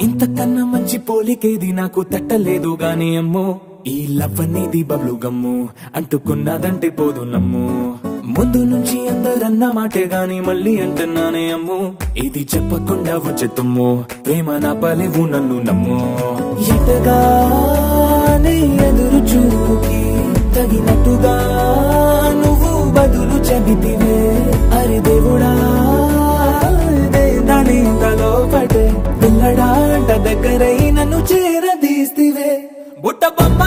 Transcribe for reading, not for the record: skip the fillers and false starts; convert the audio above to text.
ఇంతకన్నా మంచి పోలికేది నాకు తట్టలేదు గాని అమ్మో, ఈ లవ్ అనేది బబ్లు గమ్ము అంటుకున్నదంటే పోదు నమ్ము. ముందు నుంచి అందరన్న మాటే గాని మళ్ళీ అంటున్నానే అమ్ము, ఇది చెప్పకుండా వచ్చే తుమ్ము, ప్రేమ నా పలేవు నన్ను నమ్ము. ఎటగానే ఎదురు చూకి తగినట్టుగా నువ్వు బదులు చెబితివే, అరి దేవుడా దాని తలో పడే పిల్లడాంట దగ్గరై నన్ను చేరదీస్తివే. బుట్ట బొమ్మ